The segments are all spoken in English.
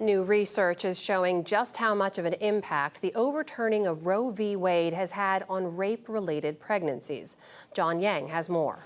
New research is showing just how much of an impact the overturning of Roe v. Wade has had on rape-related pregnancies. John Yang has more.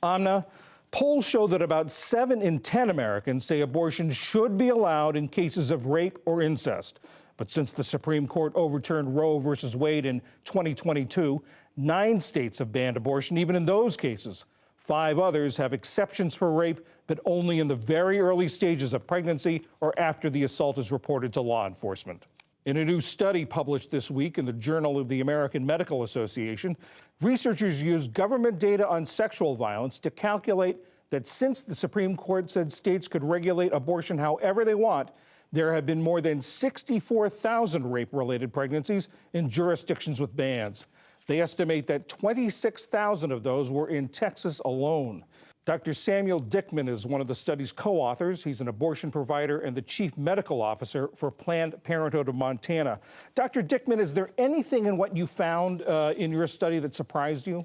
Amna, polls show that about 7 in 10 Americans say abortion should be allowed in cases of rape or incest. But since the Supreme Court overturned Roe versus Wade in 2022, 9 states have banned abortion, even in those cases. 5 others have exceptions for rape, but only in the very early stages of pregnancy or after the assault is reported to law enforcement. In a new study published this week in the Journal of the American Medical Association, researchers used government data on sexual violence to calculate that since the Supreme Court said states could regulate abortion however they want, there have been more than 64,000 rape-related pregnancies in jurisdictions with bans. They estimate that 26,000 of those were in Texas alone. Dr. Samuel Dickman is one of the study's co-authors. He's an abortion provider and the chief medical officer for Planned Parenthood of Montana. Dr. Dickman, is there anything in what you found in your study that surprised you?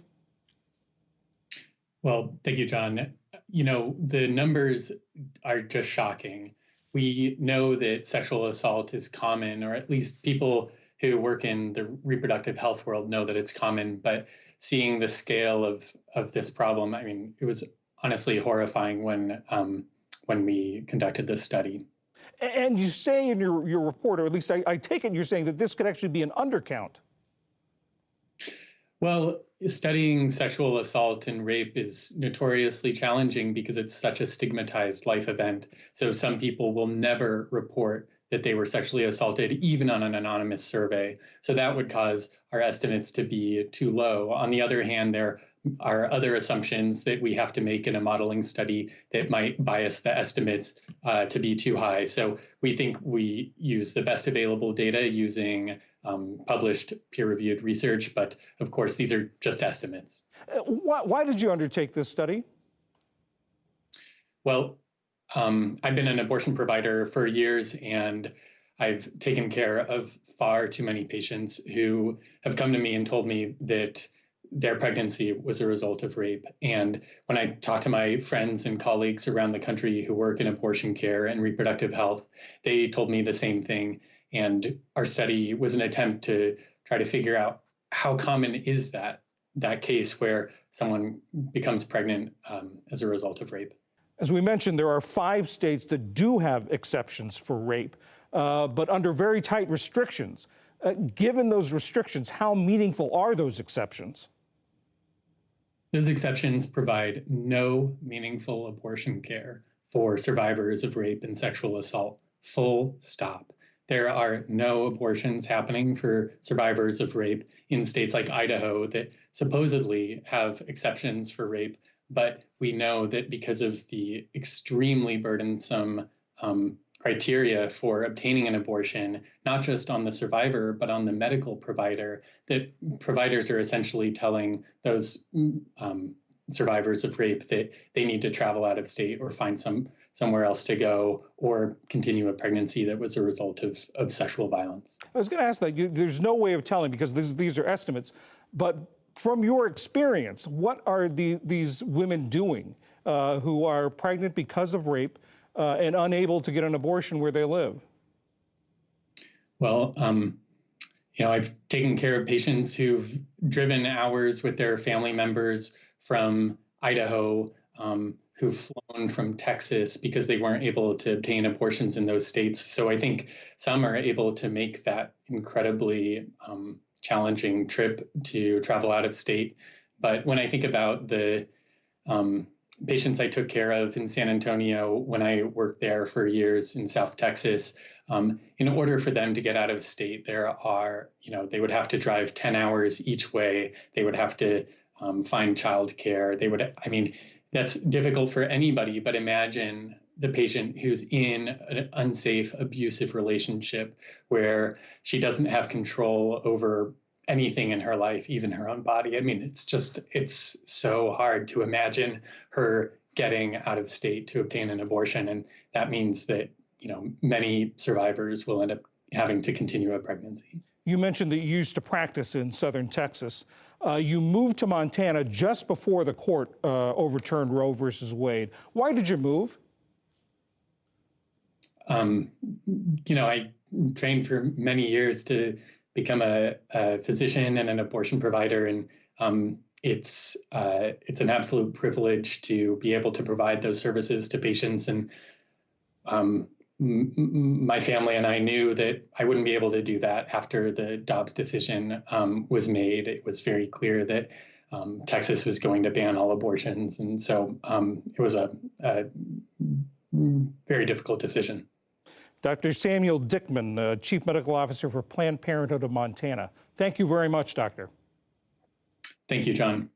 Well, thank you, John. You know, the numbers are just shocking. We know that sexual assault is common, or at least people who work in the reproductive health world know that it's common, but seeing the scale of this problem, I mean, it was honestly horrifying when we conducted this study. And you say in your report, or at least I take it you're saying that this could actually be an undercount. Well, studying sexual assault and rape is notoriously challenging because it's such a stigmatized life event. So some people will never report that they were sexually assaulted, even on an anonymous survey. So that would cause our estimates to be too low. On the other hand, there are other assumptions that we have to make in a modeling study that might bias the estimates to be too high. So we think we use the best available data using published peer-reviewed research, but of course, these are just estimates. Why did you undertake this study? Well, I've been an abortion provider for years, and I've taken care of far too many patients who have come to me and told me that their pregnancy was a result of rape. And when I talk to my friends and colleagues around the country who work in abortion care and reproductive health, they told me the same thing. And our study was an attempt to try to figure out how common is that case where someone becomes pregnant as a result of rape. As we mentioned, there are 5 states that do have exceptions for rape, but under very tight restrictions. Given those restrictions, how meaningful are those exceptions? Those exceptions provide no meaningful abortion care for survivors of rape and sexual assault, full stop. There are no abortions happening for survivors of rape in states like Idaho that supposedly have exceptions for rape. But we know that because of the extremely burdensome criteria for obtaining an abortion, not just on the survivor, but on the medical provider, that providers are essentially telling those survivors of rape that they need to travel out of state or find somewhere else to go or continue a pregnancy that was a result of sexual violence. I was going to ask that. There's no way of telling because these are estimates, but from your experience, what are these women doing who are pregnant because of rape and unable to get an abortion where they live? Well, you know, I've taken care of patients who've driven hours with their family members from Idaho, who've flown from Texas because they weren't able to obtain abortions in those states. So I think some are able to make that incredibly challenging trip to travel out of state. But when I think about the patients I took care of in San Antonio when I worked there for years in South Texas, in order for them to get out of state, there are, you know, they would have to drive 10 hours each way. They would have to find childcare. They would, I mean, that's difficult for anybody, but imagine the patient who's in an unsafe, abusive relationship where she doesn't have control over anything in her life, even her own body. I mean, it's so hard to imagine her getting out of state to obtain an abortion. And that means that, you know, many survivors will end up having to continue a pregnancy. You mentioned that you used to practice in southern Texas. You moved to Montana just before the court overturned Roe versus Wade. Why did you move? I trained for many years to become a physician and an abortion provider, and it's an absolute privilege to be able to provide those services to patients. And my family and I knew that I wouldn't be able to do that after the Dobbs decision was made. It was very clear that Texas was going to ban all abortions, and so it was a very difficult decision. Dr. Samuel Dickman, Chief Medical Officer for Planned Parenthood of Montana. Thank you very much, Doctor. Thank you, John.